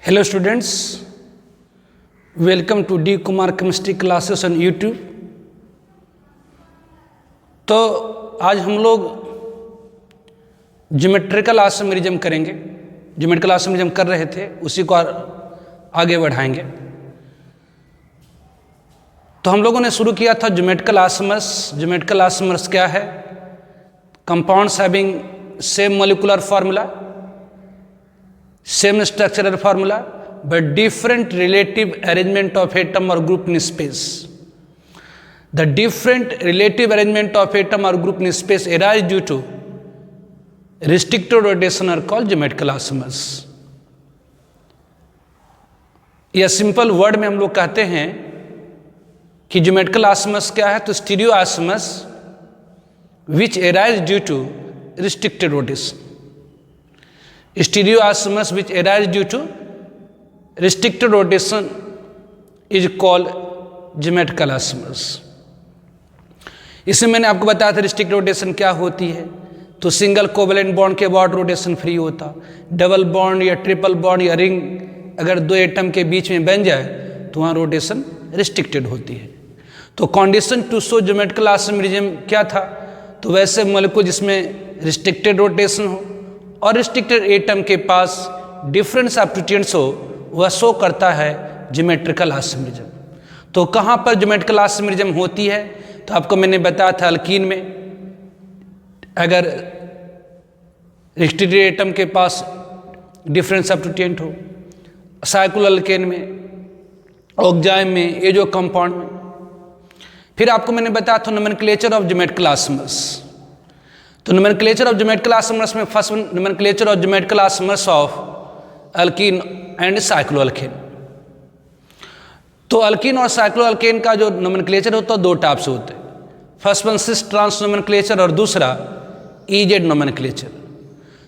Hello students, welcome to D Kumar Chemistry classes on YouTube। तो आज हम लोग ज्योमेट्रिकल आइसोमेरिज्म करेंगे। ज्योमेट्रिकल आइसोमेरिज्म कर रहे थे, उसी को आगे बढ़ाएंगे। तो हम लोगों ने शुरू किया था ज्योमेट्रिकल आइसोमर्स। ज्योमेट्रिकल आइसोमर्स क्या है? Compounds having same molecular formula, same structural formula but different relative arrangement of atom or group in space. The different relative arrangement of atom or group in space arise due to restricted rotation are called geometrical isomers. यह simple word में हम लोग कहते हैं कि geometrical isomers क्या है, तो stereoisomers which arise due to restricted rotation. Stereoisomers which arise due to restricted rotation is called geometrical isomers. इसमें मैंने आपको बताया था रिस्ट्रिक्ट रोटेशन क्या होती है। तो सिंगल कोवेलेंट बॉन्ड के बाद रोटेशन फ्री होता, डबल बॉन्ड या ट्रिपल बॉन्ड या रिंग अगर दो एटम के बीच में बन जाए तो वहाँ रोटेशन रिस्ट्रिक्टेड होती है। तो condition to show geometrical isomerism क्या था? तो वैसे मॉलिक्यूल जिसमें रिस्ट्रिक्टेड रोटेशन हो और रिस्ट्रिक्टेड एटम के पास डिफरेंट सब्स्टिट्यूएंट्स हो, वह शो करता है ज्योमेट्रिकल आइसोमेरिज्म। तो कहाँ पर ज्योमेट्रिकल आइसोमेरिज्म होती है? तो आपको मैंने बताया था अल्कीन में अगर रिस्ट्रिक्टेड एटम के पास डिफरेंट सब्स्टिट्यूएंट हो, साइक्लो अल्केन में, ऑक्जाइम में, ये जो कंपाउंड में। फिर आपको मैंने बताया था नोमेनक्लेचर ऑफ ज्योमेट्रिकल आइसोमर्स। तो नोमेनक्लेचर ऑफ ज्योमेट्रिकल आइसोमर्स में first nomenclature of geometrical isomers of alkyne and cyclo alkane. तो अल्कीन और साइक्लो अल्केन का जो नोमेनक्लेचर होता है दो टाइप से होते हैं। First one cis trans nomenclature और दूसरा ईजेड नोमेनक्लेचर।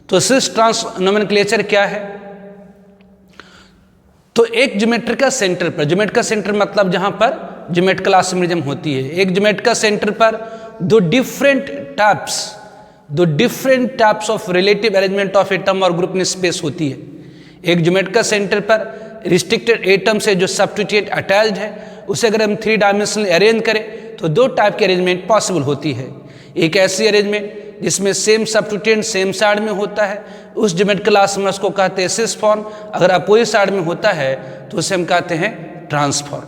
तो सिस ट्रांस नोमेनक्लेचर क्या है? तो एक ज्योमेट्रिकल सेंटर पर, ज्योमेट्रिकल सेंटर मतलब जहां पर ज्योमेट्रिकल आइसोमेरिज्म होती है, एक ज्योमेट्रिकल सेंटर पर दो different types of relative arrangement of atom और ग्रुप इन स्पेस होती है। एक ज्योमेट्रिकल सेंटर पर रिस्ट्रिक्टेड एटम से जो सब्स्टिट्यूएंट अटैच्ड है उसे अगर हम 3 डायमेंशनल अरेंज करें तो दो टाइप की अरेंजमेंट पॉसिबल होती है। एक ऐसी अरेंजमेंट जिसमें सेम सब्स्टिट्यूएंट सेम साइड में होता है, उस ज्योमेट्रिकल आइसोमर्स को कहते हैं सिस फॉर्म। अगर अपोजिट साइड में होता है तो उसे हम कहते हैं ट्रांसफॉर्म।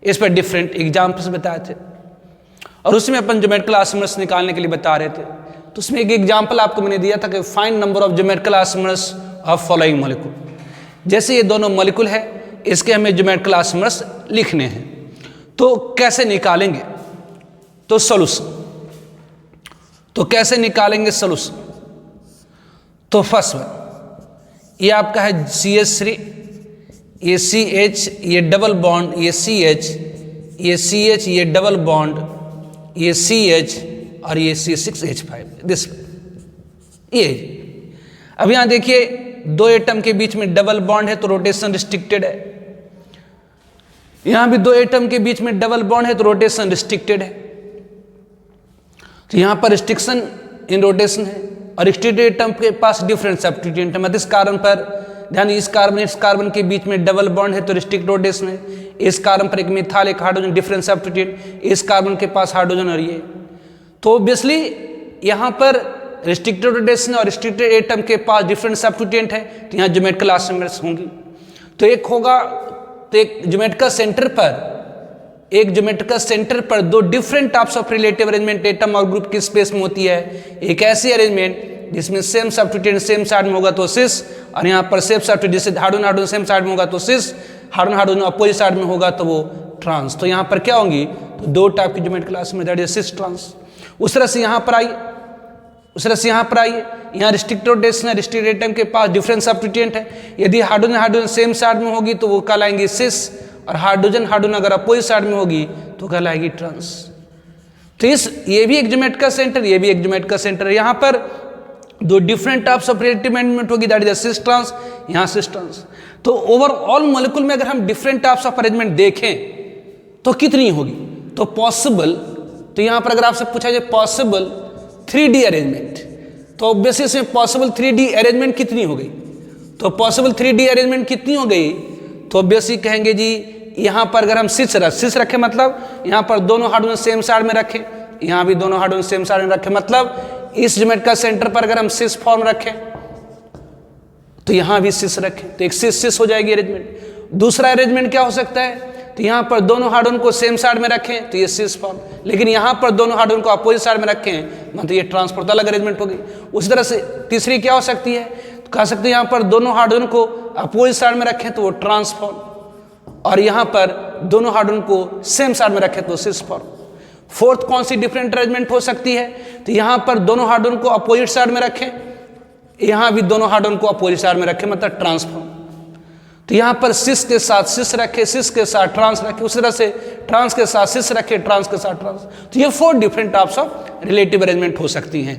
इस पर डिफरेंट एग्जाम्पल्स बताए थे और उसमें अपन ज्योमेट्रिकल आइसोमर्स निकालने के लिए बता रहे थे। तो उसमें एक एग्जाम्पल आपको मैंने दिया था कि find number of geometrical isomers of following molecule. जैसे ये दोनों मॉलिक्यूल है, इसके हमें ज्योमेट्रिकल आइसोमर्स लिखने हैं। तो कैसे निकालेंगे? तो सॉल्यूशन। तो कैसे निकालेंगे सॉल्यूशन? तो फर्स्ट वन ये आपका है CH3, ये CH, ये डबल बॉन्ड, ये CH, ये CH, ये डबल बॉन्ड, ये CH और ये C6H5 दिस। ये अब यहां देखिए दो एटम के बीच में डबल बॉन्ड है तो रोटेशन रिस्ट्रिक्टेड है। यहां भी दो एटम के बीच में डबल बॉन्ड है तो रोटेशन रिस्ट्रिक्टेड है। तो यहां पर रिस्ट्रिक्शन इन रोटेशन है और रिस्ट्रिक्टेड एटम के पास डिफरेंट सब्स्टिट्यूएंट है। इस कारण पर ध्यान, इस कार्बन के बीच में डबल बॉन्ड है तो रिस्ट्रिक्ट रोटेशन है। इस कार्बन पर एक मिथाइल, एक हाइड्रोजन, डिफरेंट सब्स्टिट्यूएंट, इस कार्बन के पास हाइड्रोजन और ये। तो ऑब्वियसली यहाँ पर रिस्ट्रिक्टेड रोटेशन और रिस्ट्रिक्टेड एटम के पास डिफरेंट सब्स्टिट्यूएंट है तो यहाँ ज्योमेट्रिकल आइसोमर्स होंगी। तो एक होगा, तो एक ज्योमेट्रिकल सेंटर पर दो different types of relative arrangement atom और ग्रुप की स्पेस में होती है। एक ऐसी अरेंजमेंट जिसमें सेम सब्स्टिट्यूएंट सेम साइड में होगा तो सिस, और यहाँ पर सेम सब्स्टिट्यूएंट जैसे हाइड्रोजन सेम साइड में होगा तो सिस, हाइड्रोजन अपोजिट साइड में होगा तो वो ट्रांस। तो यहाँ पर क्या होंगी? तो दो टाइप की geometrical isomer, that is cis trans. उस तरह से यहाँ पर आइए, यहाँ रिस्ट्रिक्टेड रोटेशन है, रिस्ट्रिक्टेड एटम के पास डिफरेंट सब्स्टिट्यूएंट है। यदि हाइड्रोजन सेम साइड में होगी तो वो कहलाएंगी सिस, और हाइड्रोजन अगर अपोजिट साइड में होगी तो कहलाएगी ट्रांस। तो ये भी एक ज्योमेट्रिकल सेंटर, ये भी एक ज्योमेट्रिकल सेंटर है। यहाँ पर दो different types of relative arrangement होगी, दैट इज सिस ट्रांस, यहाँ सिस ट्रांस। तो ओवरऑल मॉलिक्यूल में अगर हम डिफरेंट टाइप्स ऑफ अरेंजमेंट देखें तो कितनी होगी? तो पॉसिबल, तो यहाँ पर अगर आपसे पूछा जाए पॉसिबल 3D अरेंजमेंट, तो ऑब्वियसली इसमें पॉसिबल 3D अरेंजमेंट कितनी हो गई? तो पॉसिबल 3D अरेंजमेंट कितनी हो गई? तो ऑब्वियसली कहेंगे जी यहाँ पर अगर हम सिस रखें, मतलब यहाँ पर दोनों हार्डवेयर सेम साइड में रखें, यहाँ भी दोनों हार्डवेयर सेम साइड में रखें, मतलब इस ज्योमेट्रिकल सेंटर पर अगर हम सिस फॉर्म रखें तो यहाँ भी सिस रखें, तो एक सिस हो जाएगी अरेंजमेंट। दूसरा अरेंजमेंट क्या हो सकता है? तो यहाँ पर दोनों हार्डवेयर को सेम साइड में रखें तो ये सिस फॉर्म, लेकिन यहाँ पर दोनों हार्डवेयर को अपोजिट साइड में रखें मतलब ये ट्रांसपोर्ट, अलग अरेंजमेंट होगी। उसी तरह से तीसरी क्या हो सकती है? तो कह सकते हैं यहाँ पर दोनों हार्डवेयर को अपोजिट साइड में रखें तो वो ट्रांसफॉर्म, और यहाँ पर दोनों हार्डवेयर को सेम साइड में रखें तो सिस फॉर्म। फोर्थ कौन सी डिफरेंट अरेंजमेंट हो सकती है? तो यहाँ पर दोनों हार्डवेयर को अपोजिट साइड में रखें, यहाँ भी दोनों हार्डवेयर को अपोजिट साइड में रखें मतलब ट्रांसफॉर्म। तो यहाँ पर सिस के साथ सिस रखे, सिस के साथ ट्रांस रखे, उसी तरह से ट्रांस के साथ सिस रखे, ट्रांस के साथ ट्रांस। तो ये 4 different types of relative arrangement हो सकती हैं।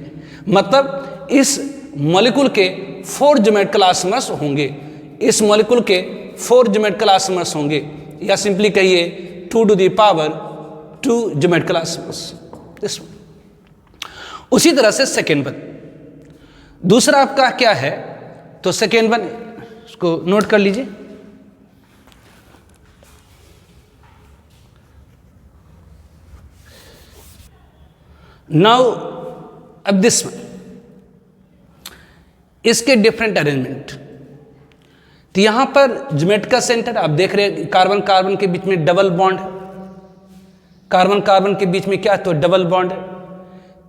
मतलब इस मॉलिक्यूल के 4 ज्योमेट्रिकल आइसोमर्स होंगे, इस मॉलिक्यूल के 4 ज्योमेट्रिकल आइसोमर्स होंगे, या सिंपली कहिए 2 to the power 2 geometrical isomers. उसी तरह से सेकेंड वन, दूसरा आपका क्या है? तो सेकेंड वन इसको नोट कर लीजिए। नाउ अब दिस वन, इसके डिफरेंट अरेंजमेंट। तो यहां पर ज्योमेट्रिकल सेंटर आप देख रहे हैं, कार्बन कार्बन के बीच में डबल बॉन्ड है, कार्बन कार्बन के बीच में क्या है? तो डबल बॉन्ड है।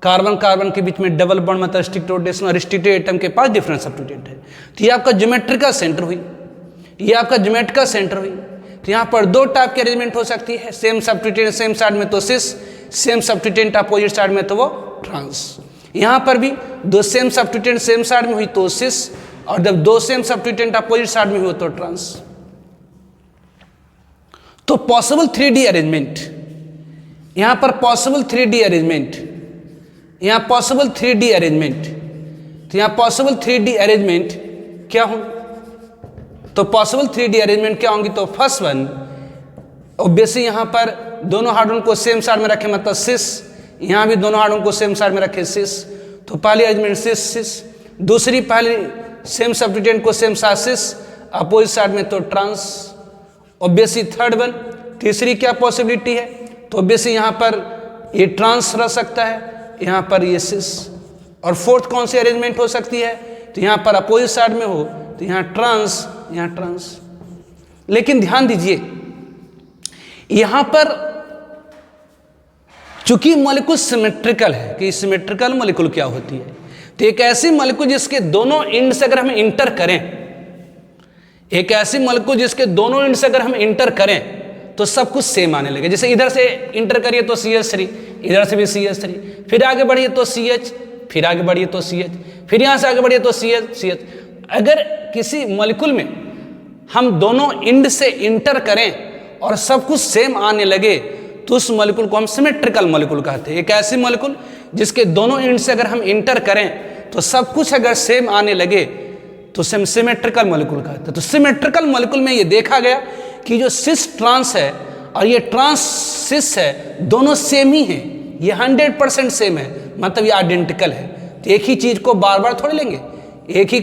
कार्बन कार्बन के बीच में डबल बॉन्ड मतलब रिस्ट्रिक्टेड रोटेशन, और रिस्ट्रिक्टेड एटम के पास डिफरेंट सब्स्टिट्यूएंट है। तो ये आपका ज्योमेट्रिकल सेंटर हुई, ये आपका ज्योमेट्रिकल सेंटर हुई। तो यहाँ पर 2 टाइप की अरेंजमेंट हो सकती है, सेम सब्स्टिट्यूएंट सेम साइड में तो सिस, सेम सब्स्टिट्यूएंट अपोजिट साइड में तो वो ट्रांस। यहाँ पर भी 2 सेम सब्स्टिट्यूएंट सेम साइड में हुई तो सिस, और जब 2 सेम सब्स्टिट्यूएंट अपोजिट साइड में हुई तो ट्रांस। तो पॉसिबल 3D अरेंजमेंट, यहाँ पर पॉसिबल 3D अरेंजमेंट, यहाँ पॉसिबल 3D अरेंजमेंट, तो यहाँ पॉसिबल 3D अरेंजमेंट क्या होंगे? तो पॉसिबल 3D अरेंजमेंट क्या होंगी? तो फर्स्ट वन ऑब्वियसली यहाँ पर दोनों हार्डवेयर को सेम साइड में रखें मतलब सिस, यहाँ भी दोनों हार्डवेयर को सेम साइड में रखें सिस, तो पहली अरेंजमेंट सिस सिस। दूसरी पहली सेम सब्स्टिट्यूएंट को सेम साइड सिस, अपोजिट साइड में तो ट्रांस। ऑब्वियसली थर्ड वन, तीसरी क्या पॉसिबिलिटी है? तो ऑब्वियसली यहाँ पर ये ट्रांस रह सकता है, यहाँ पर ये सिस। और फोर्थ कौन सी अरेंजमेंट हो सकती है? तो यहाँ पर अपोजिट साइड में हो तो यहाँ ट्रांस, यहाँ ट्रांस। लेकिन ध्यान दीजिए यहाँ पर चूंकि मॉलिक्यूल सिमेट्रिकल है, कि सिमेट्रिकल मॉलिक्यूल क्या होती है? तो एक ऐसी मॉलिक्यूल जिसके दोनों एंड से अगर हम इंटर करें, एक ऐसी मॉलिक्यूल जिसके दोनों एंड से अगर हम इंटर करें तो सब कुछ सेम आने लगे। जैसे इधर से इंटर करिए तो CH3, इधर से भी CH3, फिर आगे बढ़िए तो CH, फिर आगे बढ़िए तो CH, फिर यहाँ से आगे बढ़िए तो CH। अगर किसी मॉलिक्यूल में हम दोनों एंड से इंटर करें और सब कुछ सेम आने लगे तो उस मॉलिक्यूल को हम सिमेट्रिकल मॉलिक्यूल कहते हैं। एक ऐसी मॉलिक्यूल जिसके दोनों एंड से अगर हम इंटर करें तो सब कुछ अगर सेम आने लगे तो सिमेट्रिकल मॉलिक्यूल कहते हैं। तो सिमेट्रिकल मॉलिक्यूल में ये देखा गया कि जो सिस ट्रांस है और ये ट्रांस सिस है, दोनों सेम ही हैं, ये 100% सेम है, मतलब ये आइडेंटिकल है। तो एक ही चीज को बार बार थोड़ी लेंगे, एक ही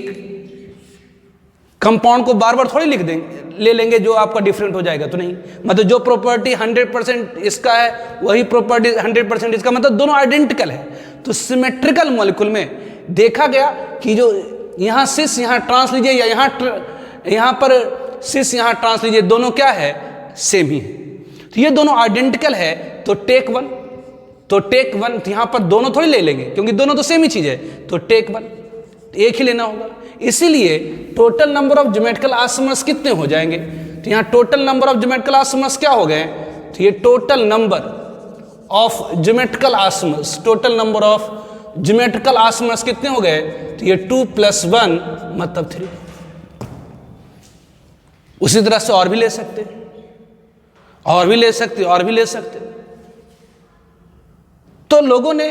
कंपाउंड को बार बार थोड़ी लिख देंगे, ले लेंगे जो आपका डिफरेंट हो जाएगा, तो नहीं। मतलब जो प्रॉपर्टी 100% इसका है वही प्रॉपर्टी 100% इसका, मतलब दोनों आइडेंटिकल है। तो सिमेट्रिकल मॉलिक्यूल में देखा गया कि जो यहाँ सिस यहाँ ट्रांस लीजिए, या यहाँ पर सिस यहाँ ट्रांस लीजिए, दोनों क्या है? सेम ही है। तो ये दोनों आइडेंटिकल है, तो टेक वन, तो टेक वन। तो यहाँ पर दोनों थोड़ी ले लेंगे क्योंकि दोनों तो सेम ही चीज है, तो टेक वन, एक ही लेना होगा। इसीलिए total number of geometrical isomers कितने हो जाएंगे? तो यहाँ total number of geometrical isomers क्या हो गए? तो ये total number of geometrical isomers, total number of geometrical isomers कितने हो गए? तो ये 2 + 1 मतलब 3। उसी तरह से और भी ले सकते, और भी ले सकते, और भी ले सकते। तो लोगों ने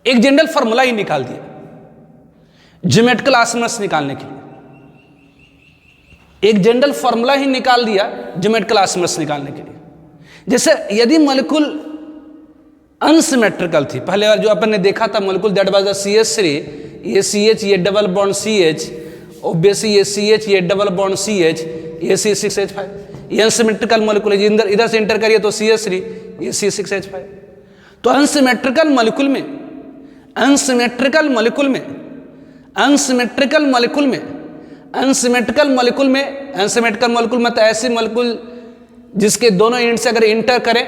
एक जनरल फॉर्मूला ही निकाल दिया ज्योमेट्रिकल आइसोमर्स निकालने के लिए, एक जनरल फॉर्मूला ही निकाल दिया ज्योमेट्रिकल आइसोमर्स निकालने के लिए। जैसे यदि मॉलिक्यूल अनसिमेट्रिकल थी, पहले बार जो अपन ने देखा था molecule that was the CH3, ये CH, ये डबल बॉन्ड CH, ऑब्वियसली ये CH, ये डबल बॉन्ड CH, ये C6H5, ये अनसिमेट्रिकल मॉलिक्यूल है। इधर से इंटर करिए तो CH3, ये C6H5। तो अनसिमेट्रिकल मॉलिक्यूल में अनसिमेट्रिकल मॉलिक्यूल मतलब ऐसी मॉलिक्यूल जिसके दोनों एंड से अगर इंटर करें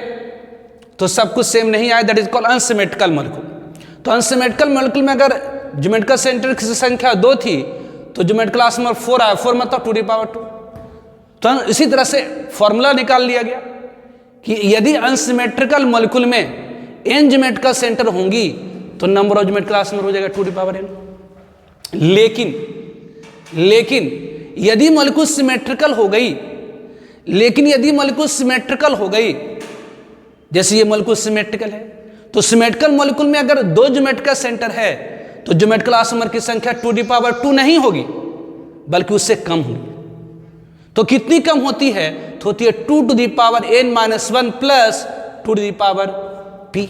तो सब कुछ सेम नहीं आए, that is called unsymmetrical molecule. तो अनसिमेट्रिकल मॉलिक्यूल में अगर ज्योमेट्रिकल सेंटर की संख्या 2 थी तो ज्योमेट्रिकल क्लास नंबर 4 आया, 4 मतलब 2^2। तो इसी तरह से फॉर्मूला निकाल लिया गया कि यदि अनसिमेट्रिकल मॉलिक्यूल में n ज्योमेट्रिकल सेंटर होंगी तो number of geometrical class number हो जाएगा 2^n। लेकिन यदि मॉलिक्यूल सिमेट्रिकल हो गई, जैसे ये मॉलिक्यूल सिमेट्रिकल है, तो सिमेट्रिकल मॉलिक्यूल में अगर 2 ज्योमेट्रिकल सेंटर है तो ज्योमेट्रिकल क्लास नंबर की संख्या 2^2 नहीं होगी बल्कि उससे कम होगी। तो कितनी कम होती है? तो होती है 2^n-1 प्लस 2p।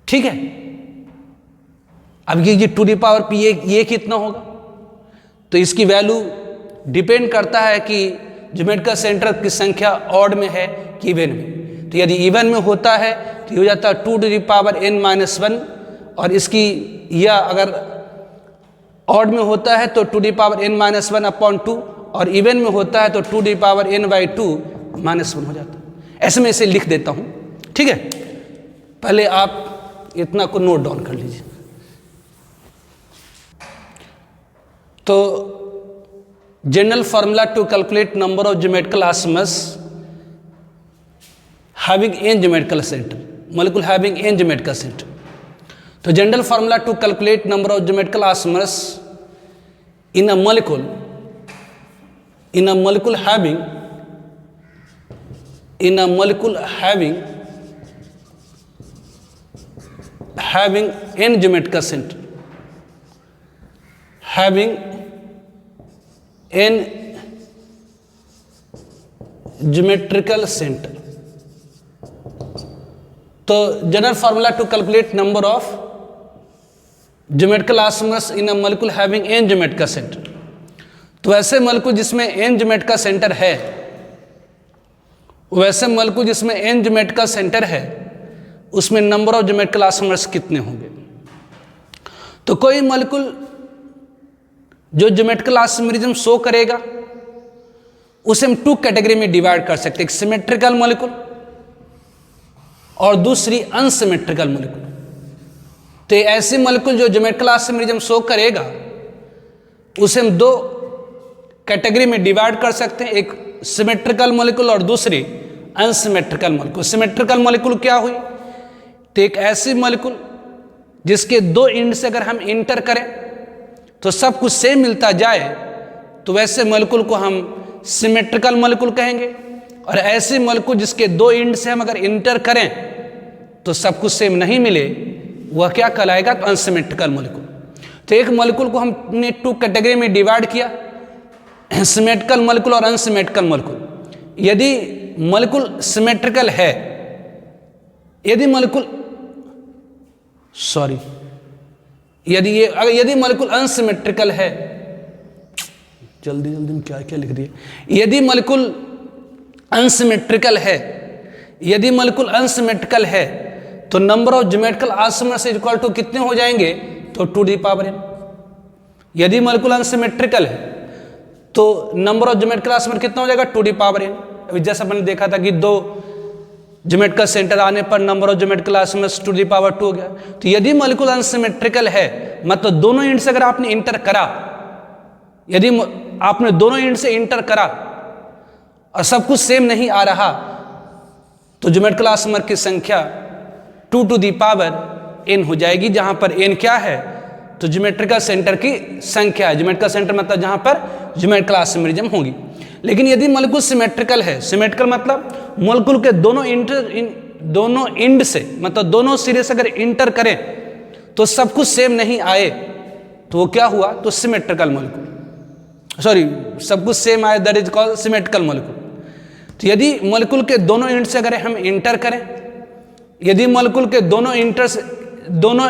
ठीक है, अब ये 2p ये कितना होगा? तो इसकी वैल्यू डिपेंड करता है कि ज्योमेट्रिकल सेंटर की संख्या ऑड में है कि इवन में। तो यदि इवन में होता है तो हो जाता है 2^n-1, और इसकी, या अगर ऑड में होता है तो 2^n-1/2, और इवन में होता है तो 2^n/2 -1 हो जाता है। ऐसे में इसे लिख देता हूं, ठीक है। पहले आप इतना को नोट डाउन कर लीजिए। तो general formula to calculate number of geometrical isomers having n geometrical centre, molecule having n geometrical centre. तो general formula to calculate number of geometrical isomers in a molecule having n geometrical centre, having n geometrical centre. तो general formula to calculate number of geometrical isomers in a molecule having n geometrical centre. तो ऐसे molecule जिसमें n geometrical centre है, उसमें number of geometrical isomers कितने होंगे? तो कोई मॉलिक्यूल जो ज्योमेट्रिकल आइसोमरिज्म शो करेगा उसे हम 2 कैटेगरी में डिवाइड कर सकते हैं, एक सिमेट्रिकल मॉलिक्यूल और दूसरी अनसिमेट्रिकल मॉलिक्यूल। तो ऐसे मॉलिक्यूल जो ज्योमेट्रिकल आइसोमरिज्म शो करेगा उसे हम 2 कैटेगरी में डिवाइड कर सकते हैं, एक सिमेट्रिकल मॉलिक्यूल और दूसरी अनसिमेट्रिकल मॉलिक्यूल। सिमेट्रिकल मॉलिक्यूल क्या हुई? तो एक ऐसी मॉलिक्यूल जिसके 2 एंड से अगर हम इंटर करें तो सब कुछ सेम मिलता जाए, तो वैसे मॉलिक्यूल को हम सिमेट्रिकल मॉलिक्यूल कहेंगे। और ऐसे मॉलिक्यूल जिसके 2 एंड से हम अगर इंटर करें तो सब कुछ सेम नहीं मिले, वह क्या कहलाएगा? तो अनसिमेट्रिकल मॉलिक्यूल। तो एक मॉलिक्यूल को हमने 2 कैटेगरी में डिवाइड किया, सिमेट्रिकल मॉलिक्यूल और अनसिमेट्रिकल मॉलिक्यूल। यदि मॉलिक्यूल सिमेट्रिकल है, यदि मॉलिक्यूल अनसिमेट्रिकल है, जल्दी में क्या लिख दिए, यदि मॉलिक्यूल अनसिमेट्रिकल है तो number of geometrical isomers is equal to कितने हो जाएंगे? तो 2^n। यदि मॉलिक्यूल अनसिमेट्रिकल है तो नंबर ऑफ ज्योमेट्रिकल आइसोमर कितना हो जाएगा? 2^n। अभी जैसा मैंने देखा था कि 2 ज्योमेट्रिकल सेंटर आने पर नंबर ऑफ ज्योमेट्रिकल आइसोमर्स 2^2 हो गया। तो यदि मॉलिक्यूल अनसिमेट्रिकल है, मतलब दोनों एंड से अगर आपने इंटर करा, यदि आपने दोनों एंड से इंटर करा और सब कुछ सेम नहीं आ रहा, तो ज्योमेट्रिकल आइसोमर की संख्या 2^n हो जाएगी, जहां पर n क्या है? तो ज्योमेट्रिकल सेंटर की संख्या है। ज्योमेट्रिकल सेंटर मतलब जहां पर ज्योमेट्रिकल आइसोमरिज्म होगी। लेकिन यदि मॉलिक्यूल सिमेट्रिकल है, सिमेट्रिकल मतलब मॉलिक्यूल के दोनों एंड से, मतलब दोनों सिरे से अगर इंटर करें तो सब कुछ सेम नहीं आए, तो वो क्या हुआ? तो सिमेट्रिकल मॉलिक्यूल, सब कुछ सेम आए, that is called symmetrical molecule. तो यदि मॉलिक्यूल के दोनों एंड से अगर हम इंटर करें, यदि मॉलिक्यूल के दोनों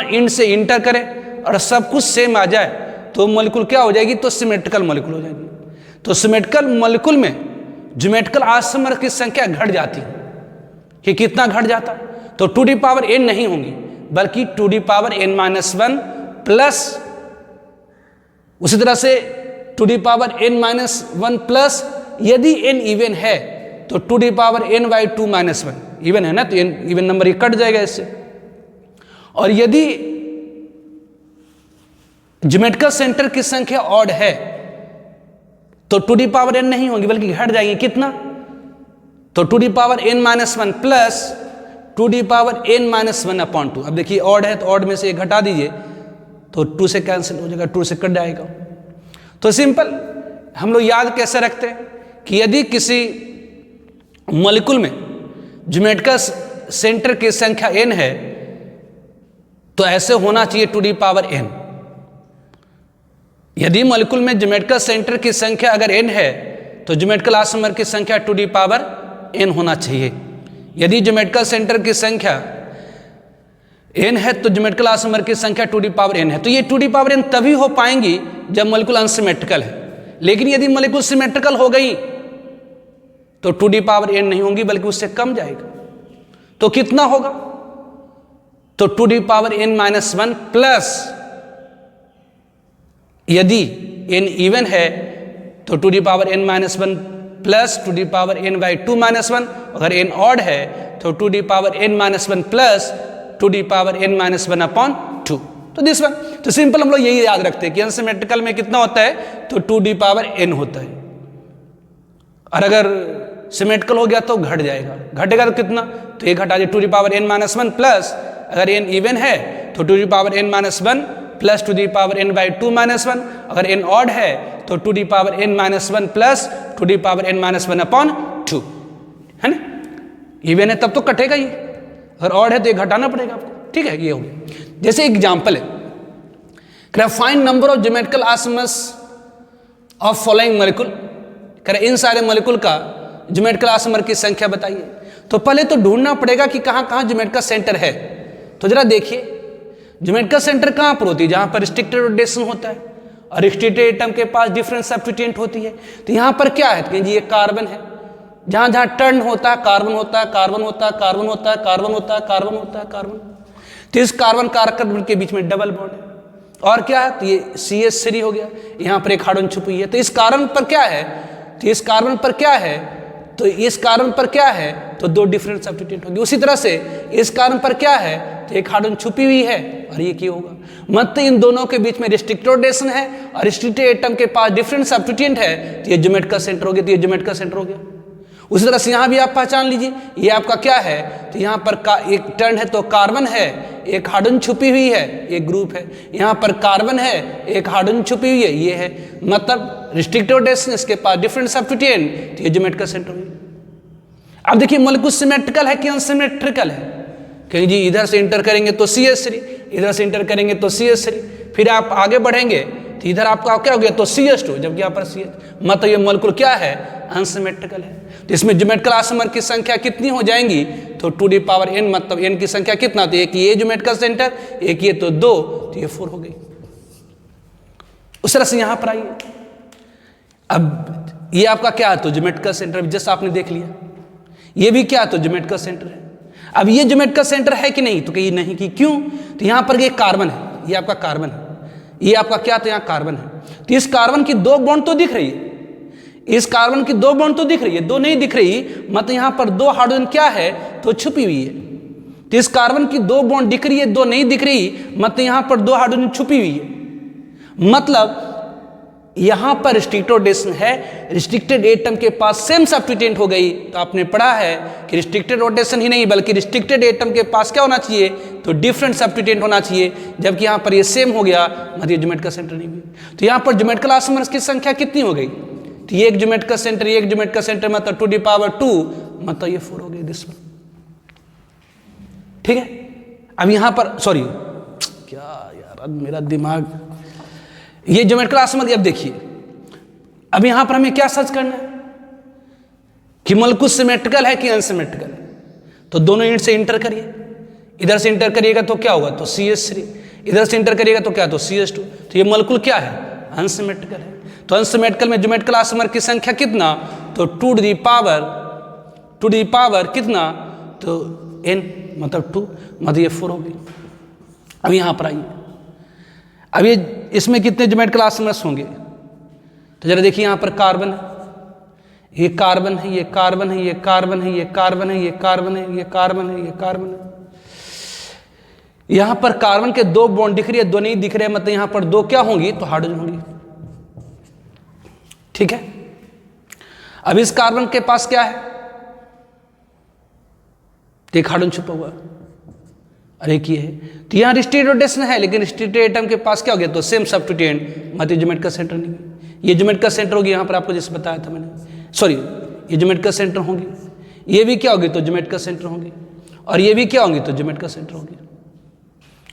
एंड से इंटर करें और सब कुछ सेम आ जाए तो मॉलिक्यूल क्या हो जाएगी, तो सिमेट्रिकल मॉलिक्यूल हो जाएगी। तो सिमेट्रिकल मॉलिक्यूल में ज्योमेट्रिकल आइसोमर की संख्या घट जाती है। कि कितना घट जाता, तो 2n नहीं होंगी बल्कि 2n-1 प्लस, उसी तरह से 2n-1 प्लस, यदि n इवन है तो 2n/2-1 इवन है ना, तो इवन नंबर ये कट जाएगा इससे। और यदि ज्योमेट्रिकल सेंटर की संख्या ऑड है तो 2n नहीं होंगी बल्कि घट जाएंगी। कितना, तो 2n-1 प्लस 2n-1/2। अब देखिए ऑड है तो ऑड में से एक घटा दीजिए तो 2 से कैंसिल हो जाएगा, 2 से कट जाएगा। तो सिंपल हम लोग याद कैसे रखते हैं कि यदि किसी मॉलिक्यूल में ज्योमेट्रिकल सेंटर की संख्या n है तो ऐसे होना चाहिए 2n। यदि मॉलिक्यूल में ज्योमेट्रिकल सेंटर की संख्या अगर n है तो ज्योमेट्रिकल आइसोमर की संख्या 2n होना चाहिए। यदि ज्योमेट्रिकल सेंटर की संख्या n है तो ज्योमेट्रिकल आइसोमर की संख्या 2n है। तो ये 2n तभी हो पाएंगी जब मॉलिक्यूल अनसिमेट्रिकल है। लेकिन यदि मॉलिक्यूल सिमेट्रिकल हो गई तो 2n नहीं होंगी बल्कि उससे कम जाएगा। तो कितना होगा, तो 2n-1 प्लस, यदि n इवन है तो 2n-1 प्लस 2n/2-1, अगर n ऑड है तो 2n-1 प्लस 2n-1/2। तो दिस वन, तो सिंपल हम लोग यही याद रखते हैं कि अनसिमेट्रिकल में कितना होता है, तो 2n होता है। और अगर सिमेट्रिकल हो गया तो घट जाएगा, घटेगा तो कितना, तो ये घटा दिए 2n-1 प्लस, अगर n इवन है तो 2n-1 प्लस 2n/2-1, अगर n ऑड है तो 2n-1 प्लस 2n-1/2, है ना। इवन है तब तो कटेगा ही, अगर ऑड है तो ये घटाना पड़ेगा आपको। ठीक है, ये हो गया। जैसे एग्जाम्पल है, find number of geometrical isomers of following molecule, इन सारे मॉलिक्यूल का ज्योमेट्रिकल आइसोमर की संख्या बताइए। तो पहले तो ढूंढना पड़ेगा कि कहाँ कहाँ ज्योमेट्रिकल सेंटर है। तो जरा देखिए, ज्योमेट्रिकल सेंटर कहाँ पर होती है, जहाँ पर रिस्ट्रिक्टेड रोटेशन होता है और रिस्ट्रिक्टेड एटम के पास डिफरेंट सब्स्टिट्यूएंट होती है। तो यहाँ पर क्या है, तो जी ये कार्बन है, जहाँ जहाँ टर्न होता है कार्बन होता है, कार्बन होता है, कार्बन होता है, कार्बन होता है, कार्बन होता है, कार्बन। तो इस कार्बन कार्बन के बीच में डबल बॉन्ड है। और क्या है, तो ये CH3 हो गया, यहाँ पर एक हाइड्रोजन छुपी है। तो इस कार्बन पर क्या है, तो इस कार्बन पर क्या है, तो इस कार्बन पर क्या है, तो 2 डिफरेंट सब्स्टिट्यूएंट होंगे। उसी तरह से इस कार्बन पर क्या है, तो एक हाइड्रोजन छुपी हुई है और ये क्या होगा, मतलब इन दोनों के बीच में रिस्ट्रिक्टेड रोटेशन है और रिस्ट्रिक्टेड एटम के पास डिफरेंट सब्स्टिट्यूएंट है, तो ये ज्योमेट्रिकल सेंटर हो गया। तो ये ज्योमेट्रिकल सेंटर हो गया। उसी तरह से यहाँ भी आप पहचान लीजिए, ये आपका क्या है, तो यहाँ पर एक टर्न है तो कार्बन है, एक हाइड्रोजन छुपी हुई है, एक ग्रुप है। यहाँ पर कार्बन है, एक हाइड्रोजन छुपी हुई है, ये है, मतलब रिस्ट्रिक्टेड रोटेशन, इसके पास डिफरेंट सब्स्टिट्यूएंट, तो ये ज्योमेट्रिकल सेंटर हुई। अब देखिए मॉलिक्यूल सिमेट्रिकल है कि अनसिमेट्रिकल है, कहीं जी इधर से इंटर करेंगे तो CH3, इधर से इंटर करेंगे तो CH3, फिर आप आगे बढ़ेंगे तो इधर आपका क्या हो गया, तो CH2, जबकि यहाँ पर CH, मतलब ये मॉलिक्यूल क्या है, अनसिमेट्रिकल है। तो इसमें ज्योमेट्रिकल आइसोमर की संख्या कितनी हो जाएंगी, तो 2n, मतलब n की संख्या कितना, तो एक ये ज्योमेट्रिकल सेंटर, एक ये तो 2, तो ये 4 हो गई। उस तरह से यहाँ पर आइए, अब ये आपका क्या है, तो ज्योमेट्रिकल सेंटर जैसे आपने देख लिया, ये भी क्या, तो ज्योमेट्रिकल सेंटर है। अब ये ज्योमेट्रिकल सेंटर है कि नहीं, तो कहीं नहीं, कि क्यों, तो यहाँ पर ये कार्बन है, ये आपका कार्बन है, ये आपका क्या, तो यहाँ कार्बन है। तो इस कार्बन की 2 बॉन्ड तो दिख रही है, इस कार्बन की 2 बॉन्ड तो दिख रही है, 2 नहीं दिख रही, मतलब यहाँ पर 2 हाइड्रोजन क्या है, तो छुपी हुई है। तो इस कार्बन की 2 बॉन्ड दिख रही है, 2 नहीं दिख रही, मतलब यहाँ पर 2 हाइड्रोजन छुपी हुई है। मतलब यहाँ पर रिस्ट्रिक्टेड रोटेशन है, रिस्ट्रिक्टेड एटम के पास सेम सब्स्टिट्यूएंट हो गई। तो आपने पढ़ा है कि रिस्ट्रिक्टेड रोटेशन ही नहीं बल्कि रिस्ट्रिक्टेड एटम के पास क्या होना चाहिए, तो डिफरेंट सब्स्टिट्यूएंट होना चाहिए, जबकि यहाँ पर ये सेम हो गया, मतलब ये ज्योमेट्रिकल सेंटर नहीं हुई। तो यहाँ पर ज्योमेट्रिकल आइसोमर्स की संख्या कितनी हो गई, तो ये एक ज्योमेट्रिकल सेंटर, ये एक ज्योमेट्रिकल सेंटर, मतलब 2n, मतलब ये 4 हो गए दिस वन। ठीक है, अब यहाँ पर सॉरी क्या यार, मेरा दिमाग, ये ज्योमेट्रिकल आइसोमर। अब देखिए, अब यहां पर हमें क्या सर्च करना है कि मॉलिक्यूल सिमेट्रिकल है कि अनसिमेट्रिकल है। तो दोनों एंड से इंटर करिए, इधर से इंटर करिएगा तो क्या होगा, तो CH3, इधर से इंटर करिएगा तो क्या, तो CH2। तो ये मॉलिक्यूल क्या है, अनसिमेट्रिकल है। तो अनसिमेट्रिकल में ज्योमेट्रिकल आइसोमर की संख्या कितना, तो 2 टू द पावर कितना, तो n मतलब 2, मतलब ये 4 हो गई। अब यहाँ पर आइए, अब ये इसमें कितने ज्योमेट्रिकल आइसोमर्स होंगे, तो जरा देखिए यहाँ पर कार्बन है, ये कार्बन है, ये कार्बन है, ये कार्बन है, ये कार्बन है, ये कार्बन है, ये कार्बन है, ये कार्बन है। यहां पर कार्बन के 2 बॉन्ड दिख रही है, 2 नहीं दिख रहे, मतलब यहां पर 2 क्या होंगी, तो हाइड्रोजन होंगी। ठीक है, अब इस कार्बन के पास क्या है, एक हाइड्रोजन छुपा हुआ, अरे की है, तो यहां रिस्ट्रिक्टेड रोटेशन है, लेकिन रिस्ट्रिक्टेड एटम के पास क्या हो गया, तो सेम सब्स्टिट्यूएंट, मतलब ज्योमेट्रिकल सेंटर नहीं, ये ज्योमेट्रिकल सेंटर होगी, यहां पर आपको जैसे बताया था मैंने, सॉरी ये ज्योमेट्रिकल सेंटर होंगी, ये भी क्या होगी, तो ज्योमेट्रिकल सेंटर होंगी, और ये भी क्या होंगी, तो ज्योमेट्रिकल सेंटर होंगी।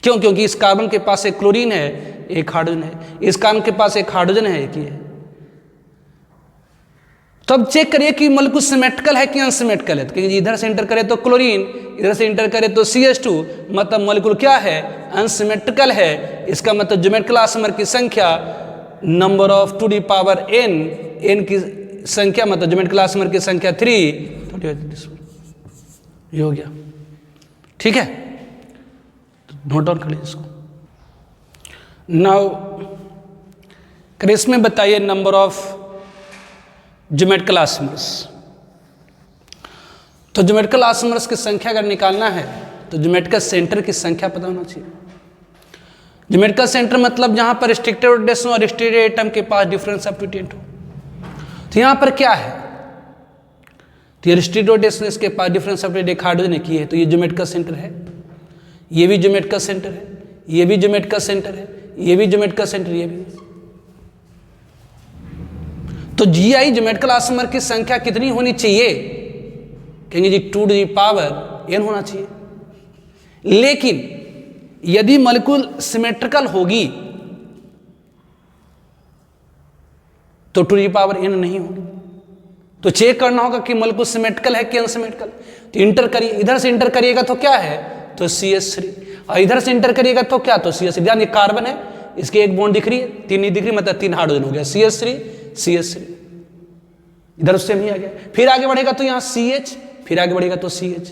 क्यों, क्योंकि इस कार्बन के पास एक क्लोरीन है, एक हाइड्रोजन है, इस कार्बन के पास एक हाइड्रोजन है, एक ही है। तो अब चेक करिए कि मॉलिक्यूल सिमेट्रिकल है कि अनसिमेट्रिकल है, क्योंकि इधर से इंटर करे तो क्लोरीन, इधर से इंटर करे तो CH2, मतलब मॉलिक्यूल क्या है, अनसिमेट्रिकल है। इसका मतलब ज्योमेट्रिकल आइसोमर की संख्या number of 2 to the power n की संख्या, मतलब ज्योमेट्रिकल आइसोमर की संख्या 3, ये हो गया। ठीक है, नोट डाउन कर लीजिए इसको। नाउ इसमें बताइए नंबर ऑफ ज्योमेट्रिकल आइसोमर्स। तो ज्योमेट्रिकल आइसोमर्स की संख्या अगर निकालना है तो ज्योमेट्रिकल सेंटर की संख्या पता होना चाहिए। ज्योमेट्रिकल सेंटर मतलब जहां पर रिस्ट्रिक्टेड रोटेशन और रिस्ट्रिक्टेड एटम के पास डिफरेंस सब्स्टिट्यूएंट हो। तो यहां पर क्या है, तो ये रिस्ट्रिक्टेड रोटेशन, इसके पास डिफरेंस सब्स्टिट्यूएंट एक हाइड्रोजन की है, तो ये ज्योमेट्रिकल सेंटर है, ये भी ज्योमेट्रिकल सेंटर है, ये भी ज्योमेट्रिकल सेंटर है, ये भी ज्योमेट्रिकल सेंटर, ये भी। तो GI ज्योमेट्रिकल आइसोमर की संख्या कितनी होनी चाहिए, कहेंगे जी 2 टू द पावर n होना चाहिए। लेकिन यदि मॉलिक्यूल सिमेट्रिकल होगी तो 2 टू द पावर n नहीं होगी। तो चेक करना होगा कि मॉलिक्यूल सिमेट्रिकल है कि अनसिमेट्रिकल। तो इंटर करिए, इधर से इंटर करिएगा तो क्या है, तो CH3, और इधर से इंटर करिएगा तो क्या, तो CH3। ध्यान, ये कार्बन है, इसकी एक बॉन्ड दिख रही है, 3 नहीं दिख रही, मतलब 3 हाइड्रोजन हो गया, CH3, इधर उससे नहीं आ गया। फिर आगे बढ़ेगा तो यहाँ CH, फिर आगे बढ़ेगा तो CH,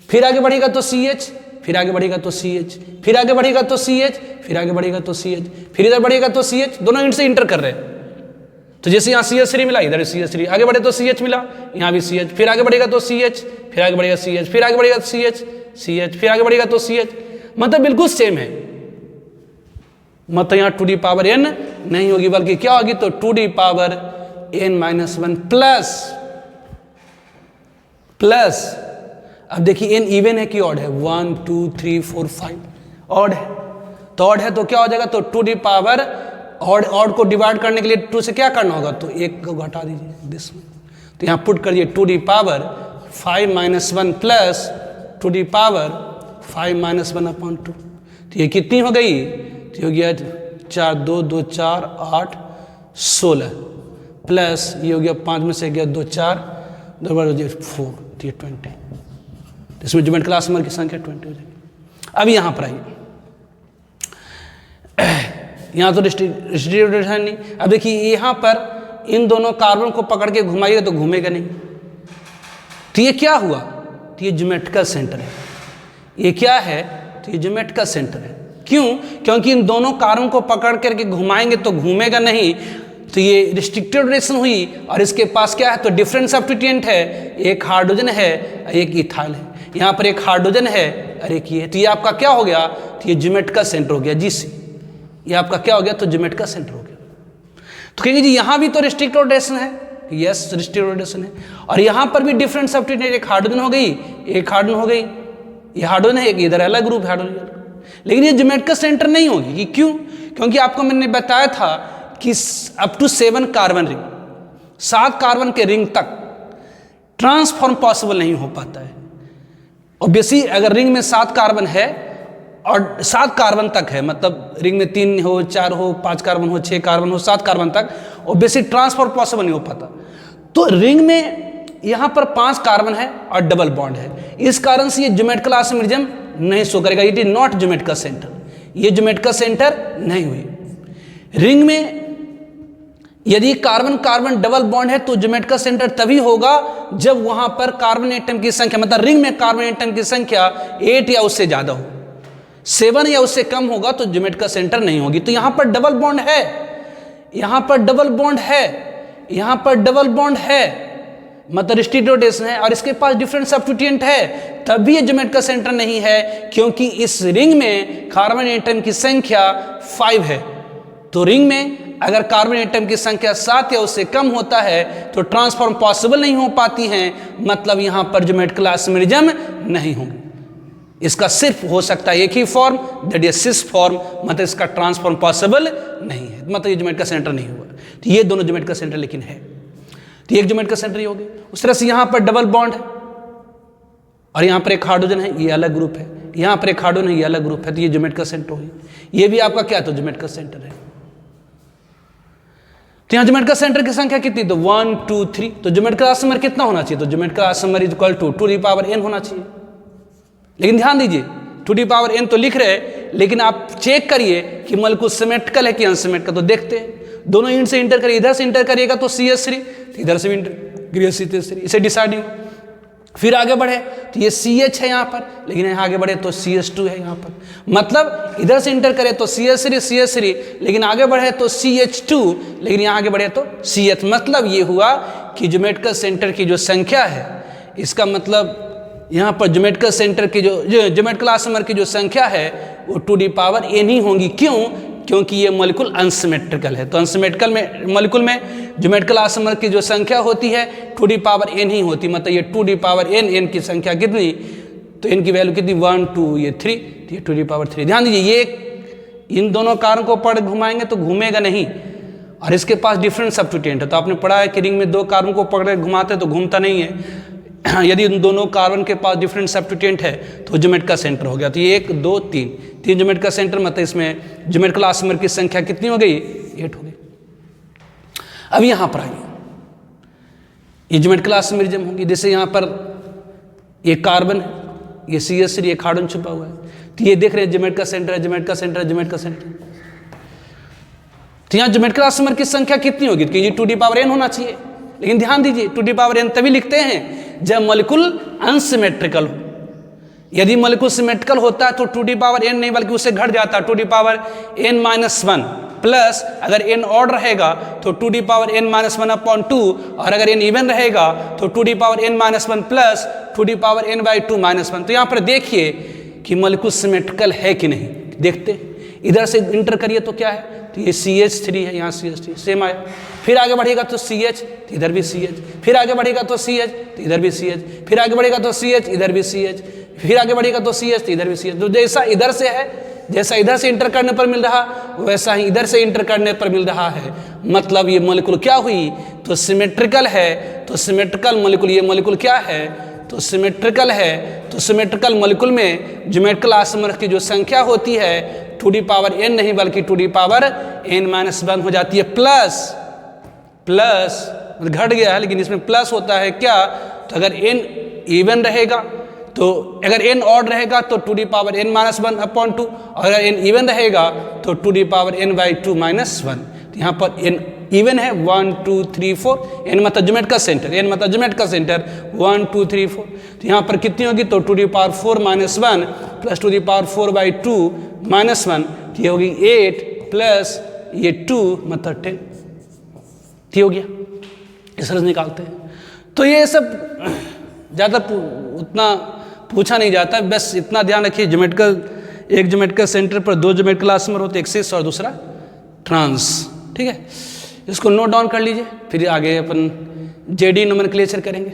फिर आगे बढ़ेगा तो CH, फिर आगे बढ़ेगा तो CH, फिर आगे बढ़ेगा तो CH, फिर आगे बढ़ेगा तो CH, फिर इधर बढ़ेगा तो CH, दोनों एंड से इंटर कर रहे हैं। तो जैसे यहाँ CH3 मिला, इधर CH3, आगे बढ़े तो CH मिला, यहाँ भी CH, फिर आगे बढ़ेगा तो CH, फिर आगे बढ़ेगा CH, फिर आगे बढ़ेगा तो CH, फिर आगे बढ़ेगा तो CH, मतलब बिल्कुल सेम है। मतलब यहाँ 2 टू द पावर n नहीं होगी, बल्कि क्या होगी, तो 2 to the power n-1 plus, अब देखिए n इवन है कि ऑड है, 1 2 3 4 5 ऑड है, तो ऑड है तो क्या हो जाएगा, तो 2 टू द पावर, ऑड को डिवाइड करने के लिए 2 से क्या करना होगा, तो 1 को घटा दीजिए दिस में, तो यहाँ पुट करिए 2 to the power 5-1 plus 2 to the power 5-1/2। तो ये कितनी हो गई, तो हो गया 4 2 2 4 8 16 प्लस ये हो गया 5 में से गया 2 4 2 बार हो जाए 4, तो ये 20। तो इसमें ज्योमेट्रिकल आइसोमर की संख्या 20 हो जाएगी। अब यहाँ पर आइए, यहाँ तो रिस्ट्रिक्टेड है नहीं। अब देखिए यहाँ पर इन दोनों कार्बन को पकड़ के घुमाइएगा तो घूमेगा नहीं, तो ये क्या हुआ, तो ये ज्योमेट्रिकल सेंटर है। ये क्या है, तो ये ज्योमेट्रिकल सेंटर है। क्यों, क्योंकि इन दोनों कार्बन को पकड़ करके घुमाएंगे तो घूमेगा नहीं, तो ये रिस्ट्रिक्टेड रिएक्शन हुई, और इसके पास क्या है, तो डिफरेंट सब्स्टिट्यूएंट है, एक हाइड्रोजन है, एक इथाइल है, यहाँ पर एक हाइड्रोजन है और एक ये है, तो ये आपका क्या हो गया, तो ये ज्योमेट्रिकल सेंटर हो गया जी सी, ये आपका क्या हो गया, तो ज्योमेट्रिकल सेंटर हो गया। तो कहेंगे जी यहाँ भी तो रिस्ट्रिक्टेड रोटेशन है, यस रिस्ट्रिक्टेड रोटेशन है, और यहाँ पर भी डिफरेंट सब्स्टिट्यूएंट, एक हाइड्रोजन हो गई, एक हाइड्रोजन हो गई, ये हाइड्रोजन है, एक इधर अलग ग्रुप हाइड्रोजन, लेकिन ये ज्योमेट्रिकल सेंटर नहीं होगी। क्यों, क्योंकि आपको मैंने बताया था कि up to 7 carbon ring, 7 carbon के रिंग तक ट्रांसफॉर्म पॉसिबल नहीं हो पाता है। ऑब्वियसली अगर रिंग में 7 कार्बन है और 7 कार्बन तक है, मतलब रिंग में 3 हो 4 हो 5 कार्बन हो 6 कार्बन हो 7 कार्बन तक, ऑब्वियसली ट्रांसफॉर्म पॉसिबल नहीं हो पाता। तो रिंग में यहाँ पर 5 कार्बन है और डबल बॉन्ड है, इस कारण से ये ज्योमेट्रिकल आइसोमरिज्म नहीं शो करेगा, it is not geometrical centre, ये ज्योमेट्रिकल सेंटर नहीं हुई। रिंग में यदि कार्बन कार्बन डबल बॉन्ड है तो ज्योमेट्रिकल सेंटर तभी होगा जब वहां पर कार्बन एटम की संख्या, मतलब रिंग में कार्बन एटम की संख्या 8 या उससे ज्यादा हो। 7 या उससे कम होगा तो ज्योमेट्रिकल सेंटर नहीं होगी। तो यहां पर डबल बॉन्ड है, यहां पर डबल बॉन्ड है, यहां पर डबल बॉन्ड है, मतलब रिस्ट्रिक्टेड रोटेशन है, और इसके पास डिफरेंट सब्स्टिट्यूएंट है, तब भी ये ज्योमेट्रिकल सेंटर नहीं है, क्योंकि इस रिंग में कार्बन एटम की संख्या 5 है। तो रिंग में अगर कार्बन एटम की संख्या 7 या उससे कम होता है तो ट्रांसफॉर्म पॉसिबल नहीं हो पाती हैं, मतलब यहां पर ज्योमेट्रिकल आइसोमेरिज्म नहीं होगी। इसका सिर्फ हो सकता है एक ही form, that is cis form, मतलब इसका ट्रांसफॉर्म पॉसिबल नहीं है, मतलब ये ज्योमेट्रिकल सेंटर नहीं हुआ। तो ये दोनों ज्योमेट्रिकल सेंटर लेकिन है, तो एक ज्योमेट्रिकल सेंटर ही हो गई। उस तरह से यहां पर डबल बॉन्ड है और यहां पर एक हाइड्रोजन है, ये अलग ग्रुप है, यहां पर एक हाइड्रोजन है, ये अलग ग्रुप है, तो ये ज्योमेट्रिकल सेंटर हो गई। ये भी आपका क्या, तो ज्योमेट्रिकल सेंटर है। तो यहां ज्योमेट्रिकल सेंटर की संख्या कितनी, तो 1 2 3। तो ज्योमेट्रिकल आइसोमर कितना होना चाहिए, तो geometrical isomer is equal to 2n होना चाहिए। लेकिन ध्यान दीजिए 2n तो लिख रहे हैं, लेकिन आप चेक करिए कि मॉलिक्यूल सिमेट्रिकल है कि अनसिमेट्रिकल। तो देखते हैं, दोनों इंड से इंटर करिए, इधर से इंटर करिएगा तो CH3, इधर से भी इंटर करिए CH3, इसे डिसाइड हो। फिर आगे बढ़े तो ये CH है यहाँ पर, लेकिन यहाँ आगे बढ़े तो CH2 है यहाँ पर, मतलब इधर से इंटर करे तो CH3, लेकिन आगे बढ़े तो CH2, लेकिन यहाँ आगे बढ़े तो CH। मतलब ये हुआ कि ज्योमेट्रिकल सेंटर की जो संख्या है, इसका मतलब यहाँ पर ज्योमेट्रिकल सेंटर की जो ज्योमेट्रिकल आइसोमर की जो संख्या है वो 2n ही होंगी। क्यों, क्योंकि ये मॉलिक्यूल अनसिमेट्रिकल है। तो अनसिमेट्रिकल में मॉलिक्यूल में ज्योमेट्रिकल आइसोमर की जो संख्या होती है 2n ही होती, मतलब ये 2n की संख्या कितनी, तो n की वैल्यू कितनी 1 2 ये 3, तो ये 2 ध्यान दीजिए, ये इन दोनों कारण को पढ़ घुमाएंगे तो घूमेगा नहीं, और इसके पास डिफरेंट सब्स्टिट्यूएंट है। तो आपने पढ़ा है कि रिंग में 2 कार्बन को पकड़ घुमाते तो घूमता नहीं है। यदि उन दोनों कार्बन के पास डिफरेंट सब्स्टिट्यूएंट है तो ज्योमेट्रिकल सेंटर हो गया। तो ये 1 2 3 ज्योमेट्रिकल सेंटर, मतलब इसमें ज्योमेट्रिकल आइसोमर की संख्या कितनी हो गई, 8 हो गई। अब यहां पर आइए, ये ज्योमेट्रिकल आइसोमेरिज्म होगी। जैसे यहां पर ये कार्बन है, ये CH3, एक हाइड्रोजन छुपा हुआ है, तो ये देख रहे हैं ज्योमेट्रिकल सेंटर है, ज्योमेट्रिकल सेंटर है, ज्योमेट्रिकल सेंटर। तो यहां ज्योमेट्रिकल आइसोमर की संख्या कितनी होगी, कि ये 2n होना चाहिए। लेकिन ध्यान दीजिए 2n तभी लिखते हैं जब मॉलिक्यूल अनसिमेट्रिकल हो। यदि मॉलिक्यूल सिमेट्रिकल होता है तो 2n नहीं बल्कि उससे घट जाता है 2n-1, प्लस अगर n ऑड रहेगा तो 2n-1/2, और अगर n इवन रहेगा तो 2n-1 प्लस 2n/2-1। तो यहां पर देखिए कि मॉलिक्यूल सिमेट्रिकल है कि नहीं, देखते। इधर से इंटर करिए तो क्या है, तो ये CH3 है, यहाँ CH3 सेम आया। फिर आगे बढ़ेगा तो CH, तो इधर भी CH, फिर आगे बढ़ेगा तो CH, तो इधर भी CH, फिर आगे बढ़ेगा तो CH, इधर भी CH, फिर आगे बढ़ेगा तो CH, तो इधर भी CH। तो जैसा इधर से है, जैसा इधर से इंटर करने पर मिल रहा वैसा ही इधर से इंटर करने पर मिल रहा है। मतलब ये मॉलिक्यूल क्या हुई, तो सिमेट्रिकल है। तो सिमेट्रिकल मॉलिक्यूल, ये मॉलिक्यूल क्या है, तो सिमेट्रिकल है। तो सिमेट्रिकल मॉलिक्यूल में ज्योमेट्रिकल आइसोमर की जो संख्या होती है 2n नहीं बल्कि 2n-1 हो जाती है। प्लस घट गया है, लेकिन इसमें प्लस होता है क्या, तो अगर n इवन रहेगा, तो अगर n ऑड रहेगा तो 2n-1/2, और अगर n इवन रहेगा तो 2n/2-1। तो यहाँ पर n इवन है 1 2 3 4, n मतलब ज्योमेट्रिकल सेंटर, n मतलब ज्योमेट्रिकल सेंटर 1 2 3 4। तो यहाँ पर कितनी होगी, तो 2^4-1 प्लस 2^4/2-1, ये होगी 8 प्लस ये 2 मतलब 10, ठीक हो गया। इस तरह से निकालते हैं। तो ये सब ज़्यादा उतना पूछा नहीं जाता, बस इतना ध्यान रखिए एक ज्योमेट्रिकल सेंटर पर 2 ज्योमेट्रिकल आइसोमर होते, एक सिस और दूसरा ट्रांस, ठीक है। इसको नोट डाउन कर लीजिए, फिर आगे अपन JD नोमेनक्लेचर करेंगे।